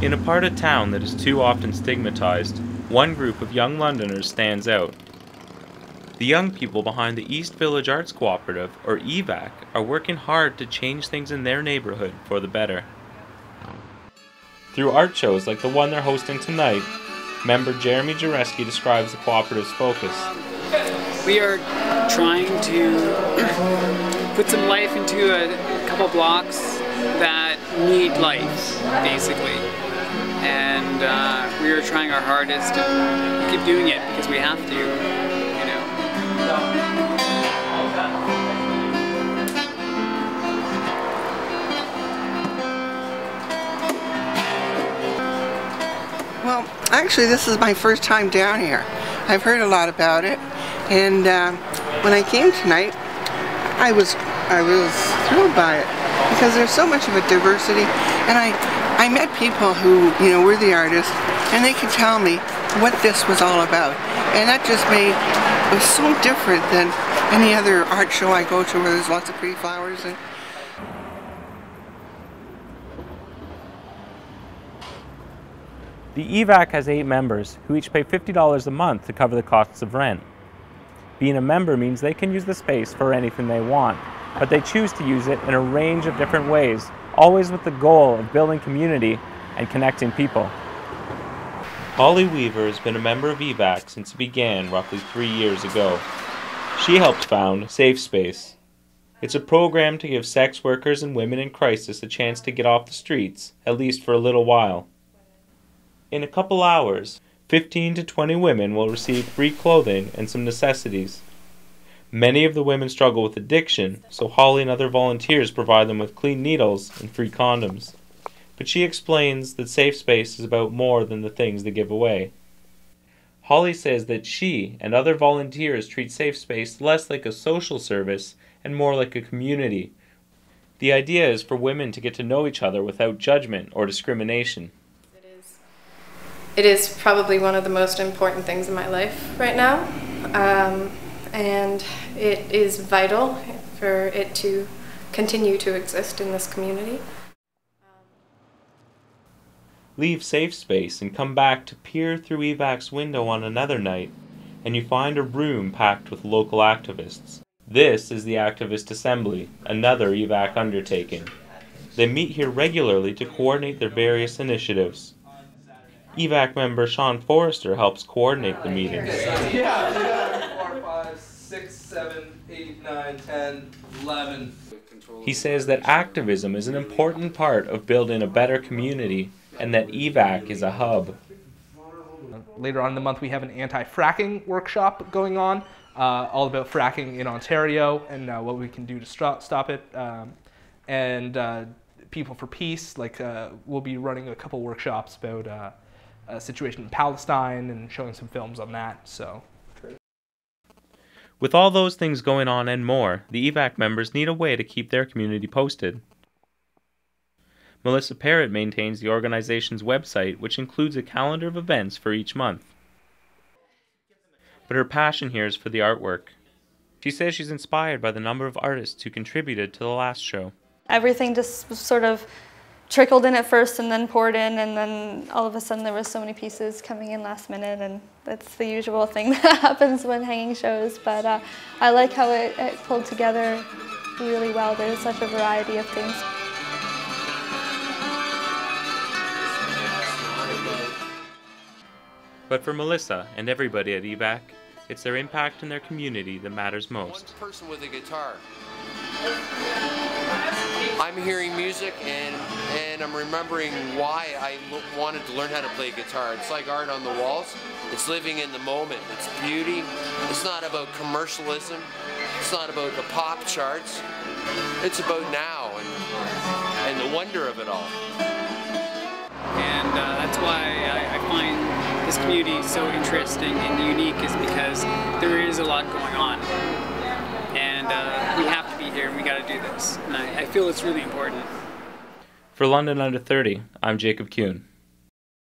In a part of town that is too often stigmatized, one group of young Londoners stands out. The young people behind the East Village Arts Cooperative, or EVAC, are working hard to change things in their neighborhood for the better. Through art shows like the one they're hosting tonight, member Jeremy Jareski describes the cooperative's focus. We are trying to put some life into a couple blocks that need life, basically. And we are trying our hardest to keep doing it because we have to, you know. Well, actually, this is my first time down here. I've heard a lot about it, and when I came tonight, I was thrilled by it because there's so much of a diversity, and I met people who, you know, were the artists, and they could tell me what this was all about, and that just made it was so different than any other art show I go to where there's lots of pretty flowers and. The EVAC has 8 members, who each pay $50 a month to cover the costs of rent. Being a member means they can use the space for anything they want, but they choose to use it in a range of different ways, always with the goal of building community and connecting people. Holly Weaver has been a member of EVAC since it began roughly 3 years ago. She helped found Safe Space. It's a program to give sex workers and women in crisis a chance to get off the streets, at least for a little while. In a couple hours, 15 to 20 women will receive free clothing and some necessities. Many of the women struggle with addiction, so Holly and other volunteers provide them with clean needles and free condoms. But she explains that Safe Space is about more than the things they give away. Holly says that she and other volunteers treat Safe Space less like a social service and more like a community. The idea is for women to get to know each other without judgment or discrimination. It is probably one of the most important things in my life right now, and it is vital for it to continue to exist in this community. Leave Safe Space and come back to peer through EVAC's window on another night, and you find a room packed with local activists. This is the Activist Assembly, another EVAC undertaking. They meet here regularly to coordinate their various initiatives. EVAC member Sean Forrester helps coordinate the meetings. 4, 5, 6, 7, 8, 9, 10, 11. He says that activism is an important part of building a better community and that EVAC is a hub. Later on in the month we have an anti-fracking workshop going on, all about fracking in Ontario and what we can do to stop it. And People for Peace, like we'll be running a couple workshops about a situation in Palestine and showing some films on that. So, with all those things going on and more, the EVAC members need a way to keep their community posted. Melissa Parrott maintains the organization's website, which includes a calendar of events for each month. But her passion here is for the artwork. She says she's inspired by the number of artists who contributed to the last show. Everything just sort of trickled in at first and then poured in, and then all of a sudden there was so many pieces coming in last minute, and that's the usual thing that happens when hanging shows. But I like how it pulled together really well. There's such a variety of things. But for Melissa and everybody at EVAC, it's their impact in their community that matters most. One person with a guitar. I'm hearing music and I'm remembering why I wanted to learn how to play guitar. It's like art on the walls. It's living in the moment. It's beauty. It's not about commercialism. It's not about the pop charts. It's about now and the wonder of it all. And that's why I find this community so interesting and unique, is because there is a lot going on. And we have to be here and we got to do this. And I feel it's really important. For London Under 30, I'm Jacob Kuehn.